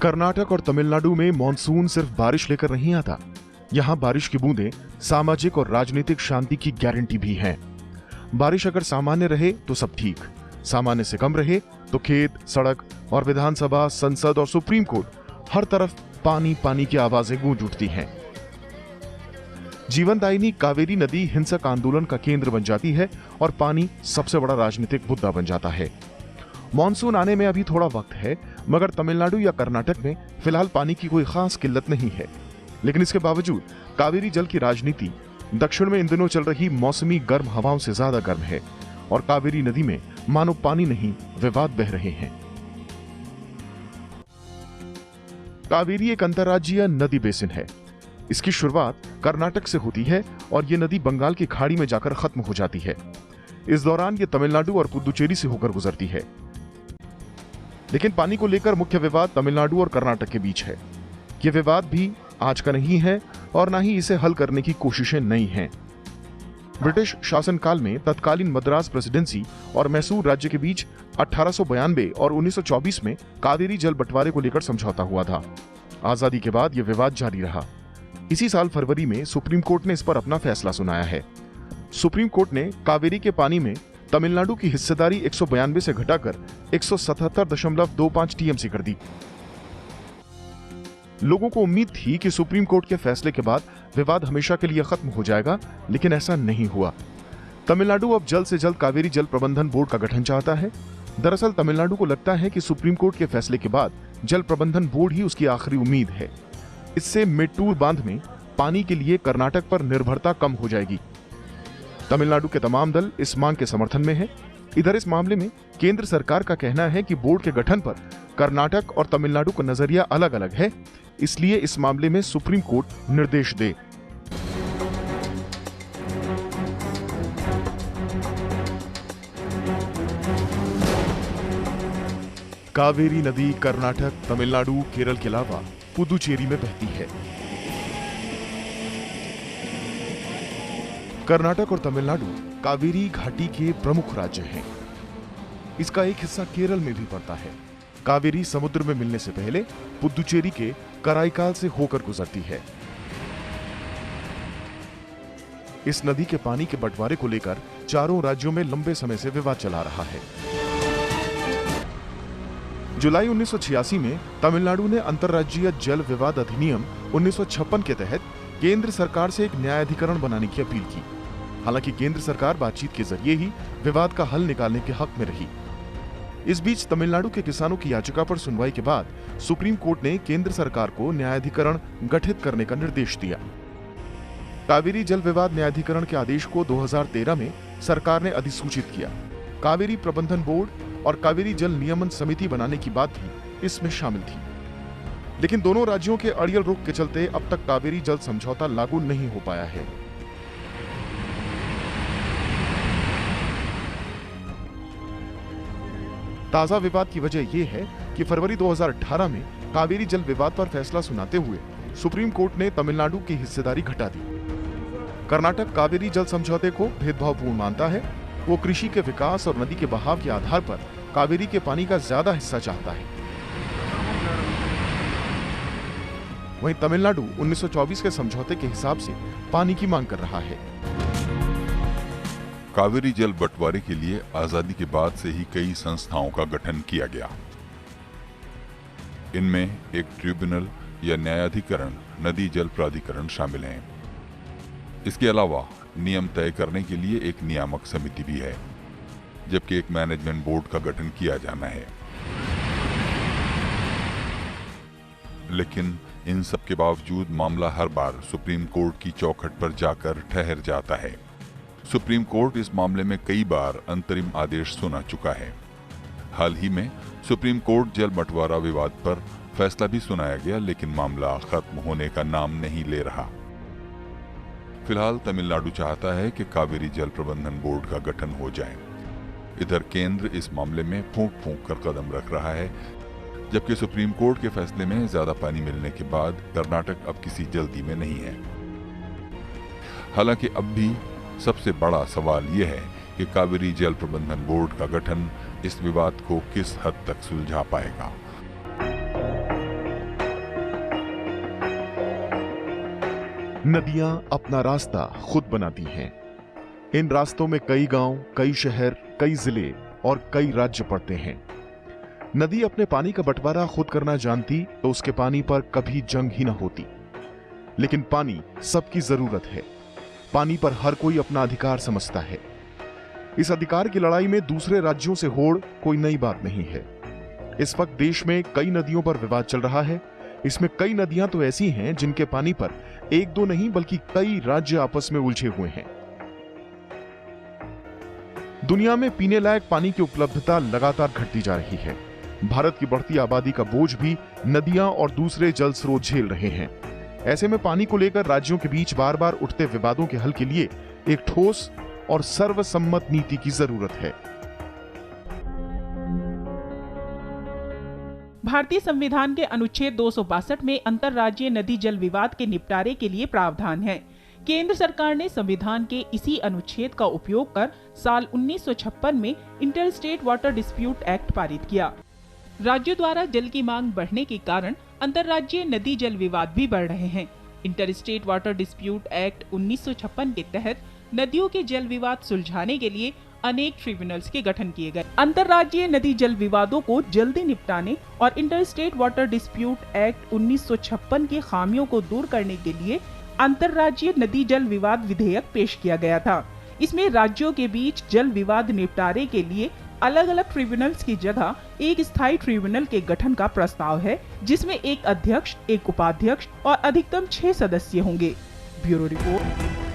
कर्नाटक और तमिलनाडु में मॉनसून सिर्फ बारिश लेकर नहीं आता। यहाँ बारिश की बूंदें सामाजिक और राजनीतिक शांति की गारंटी भी हैं। बारिश अगर सामान्य रहे तो सब ठीक, सामान्य से कम रहे तो खेत, सड़क और विधानसभा, संसद और सुप्रीम कोर्ट हर तरफ पानी पानी की आवाजें गूंज उठती हैं। जीवनदायिनी कावेरी नदी हिंसक आंदोलन का केंद्र बन जाती है और पानी सबसे बड़ा राजनीतिक मुद्दा बन जाता है। मॉनसून आने में अभी थोड़ा वक्त है, मगर तमिलनाडु या कर्नाटक में फिलहाल पानी की कोई खास किल्लत नहीं है। लेकिन इसके बावजूद कावेरी जल की राजनीति दक्षिण में इन दिनों चल रही मौसमी गर्म हवाओं से ज्यादा गर्म है और कावेरी नदी में मानो पानी नहीं, विवाद बह रहे हैं। कावेरी एक अंतर्राज्यीय नदी बेसिन है। इसकी शुरुआत कर्नाटक से होती है और ये नदी बंगाल की खाड़ी में जाकर खत्म हो जाती है। इस दौरान ये तमिलनाडु और पुदुचेरी से होकर गुजरती है। लेकिन पानी को लेकर मुख्य विवाद तमिलनाडु और कर्नाटक के बीच है। ये विवाद भी आज का नहीं है और ना ही इसे हल करने की कोशिशें नई हैं। ब्रिटिश शासनकाल में तत्कालीन मद्रास प्रेसिडेंसी और मैसूर राज्य के बीच 1892 और 1924 में कावेरी जल बंटवारे को लेकर समझौता हुआ था। आजादी के बाद यह विवाद जारी रहा। इसी साल फरवरी में सुप्रीम कोर्ट ने इस पर अपना फैसला सुनाया है। सुप्रीम कोर्ट ने कावेरी के पानी में तमिलनाडु की हिस्सेदारी 192 से घटाकर 177.25 टीएमसी कर दी। लोगों को उम्मीद थी कि सुप्रीम कोर्ट के फैसले के बाद विवाद हमेशा के लिए खत्म हो जाएगा, लेकिन ऐसा नहीं हुआ। तमिलनाडु अब जल्द से जल्द कावेरी जल प्रबंधन बोर्ड का गठन चाहता है। दरअसल तमिलनाडु को लगता है कि सुप्रीम कोर्ट के फैसले के बाद जल प्रबंधन बोर्ड ही उसकी आखिरी उम्मीद है। इससे मेट्टूर बांध में पानी के लिए कर्नाटक पर निर्भरता कम हो जाएगी। तमिलनाडु के तमाम दल इस मांग के समर्थन में हैं। इधर इस मामले में केंद्र सरकार का कहना है कि बोर्ड के गठन पर कर्नाटक और तमिलनाडु का नजरिया अलग अलग है, इसलिए इस मामले में सुप्रीम कोर्ट निर्देश दे। कावेरी नदी कर्नाटक, तमिलनाडु, केरल के अलावा पुदुचेरी में बहती है। कर्नाटक और तमिलनाडु कावेरी घाटी के प्रमुख राज्य हैं। इसका एक हिस्सा केरल में भी पड़ता है। कावेरी समुद्र में मिलने से पहले पुदुचेरी के कराईकाल से होकर गुजरती है। इस नदी के पानी के बंटवारे को लेकर चारों राज्यों में लंबे समय से विवाद चला रहा है। जुलाई 1986 में तमिलनाडु ने अंतर्राज्यीय जल विवाद अधिनियम 1956 के तहत केंद्र सरकार से एक न्यायाधिकरण बनाने की अपील की। हालांकि केंद्र सरकार बातचीत के जरिए ही विवाद का हल निकालने के हक में रही। इस बीच तमिलनाडु के किसानों की याचिका पर सुनवाई के बाद सुप्रीम कोर्ट ने केंद्र सरकार को न्यायाधिकरण गठित करने का निर्देश दिया। कावेरी जल विवाद न्यायाधिकरण के आदेश को 2013 में सरकार ने अधिसूचित किया। कावेरी प्रबंधन बोर्ड और कावेरी जल नियमन समिति बनाने की बात भी इसमें शामिल थी। लेकिन दोनों राज्यों के अड़ियल रुख के चलते अब तक कावेरी जल समझौता लागू नहीं हो पाया है। ताजा विवाद की वजह यह है कि फरवरी 2018 में कावेरी जल विवाद पर फैसला सुनाते हुए सुप्रीम कोर्ट ने तमिलनाडु की हिस्सेदारी घटा दी। कर्नाटक कावेरी जल समझौते को भेदभावपूर्ण मानता है। वो कृषि के विकास और नदी के बहाव के आधार पर कावेरी के पानी का ज्यादा हिस्सा चाहता है। वहीं तमिलनाडु 1924 के समझौते के हिसाब से पानी की मांग कर रहा है। कावेरी जल बंटवारे के लिए आजादी के बाद से ही कई संस्थाओं का गठन किया गया। इनमें एक ट्रिब्यूनल या न्यायाधिकरण, नदी जल प्राधिकरण शामिल हैं। इसके अलावा नियम तय करने के लिए एक नियामक समिति भी है, जबकि एक मैनेजमेंट बोर्ड का गठन किया जाना है। लेकिन इन सब के बावजूद मामला हर बार सुप्रीम कोर्ट की चौखट पर जाकर ठहर जाता है। सुप्रीम कोर्ट इस मामले में कई बार अंतरिम आदेश सुना चुका है। हाल ही में सुप्रीम कोर्ट जल बंटवारा विवाद पर फैसला भी सुनाया गया, लेकिन मामला खत्म होने का नाम नहीं ले रहा। फिलहाल तमिलनाडु चाहता है कि कावेरी जल प्रबंधन बोर्ड का गठन हो जाए। इधर केंद्र इस मामले में फूंक फूंक कर कदम रख रहा है, जबकि सुप्रीम कोर्ट के फैसले में ज्यादा पानी मिलने के बाद कर्नाटक अब किसी जल्दी में नहीं है। हालांकि अब भी सबसे बड़ा सवाल यह है कि कावेरी जल प्रबंधन बोर्ड का गठन इस विवाद को किस हद तक सुलझा पाएगा। नदियां अपना रास्ता खुद बनाती हैं। इन रास्तों में कई गांव, कई शहर, कई जिले और कई राज्य पड़ते हैं। नदी अपने पानी का बंटवारा खुद करना जानती तो उसके पानी पर कभी जंग ही न होती। लेकिन पानी सबकी जरूरत है। पानी पर हर कोई अपना अधिकार समझता है। इस अधिकार की लड़ाई में दूसरे राज्यों से होड़ कोई नई बात नहीं है। इस वक्त देश में कई नदियों पर विवाद चल रहा है। इसमें कई नदियां तो ऐसी हैं जिनके पानी पर एक दो नहीं बल्कि कई राज्य आपस में उलझे हुए हैं। दुनिया में पीने लायक पानी की उपलब्धता लगातार घटती जा रही है। भारत की बढ़ती आबादी का बोझ भी नदियां और दूसरे जल स्रोत झेल रहे हैं। ऐसे में पानी को लेकर राज्यों के बीच बार बार उठते विवादों के हल के लिए एक ठोस और सर्वसम्मत नीति की जरूरत है। भारतीय संविधान के अनुच्छेद 262 में अंतर्राज्यीय नदी जल विवाद के निपटारे के लिए प्रावधान है। केंद्र सरकार ने संविधान के इसी अनुच्छेद का उपयोग कर साल 1956 में inter state water dispute act पारित किया। राज्यों द्वारा जल की मांग बढ़ने के कारण अंतर्राज्यीय नदी जल विवाद भी बढ़ रहे हैं। Inter state water dispute act 1956 के तहत नदियों के जल विवाद सुलझाने के लिए अनेक ट्रिब्यूनल्स के गठन किए गए। अंतर्राज्यीय नदी जल विवादों को जल्दी निपटाने और inter state water dispute act 1956 की खामियों को दूर करने के लिए अंतर्राज्यीय नदी जल विवाद विधेयक पेश किया गया था। इसमें राज्यों के बीच जल विवाद निपटारे के लिए अलग अलग ट्रिब्यूनल्स की जगह एक स्थायी ट्रिब्यूनल के गठन का प्रस्ताव है, जिसमें एक अध्यक्ष, एक उपाध्यक्ष और अधिकतम 6 सदस्य होंगे। Bureau report.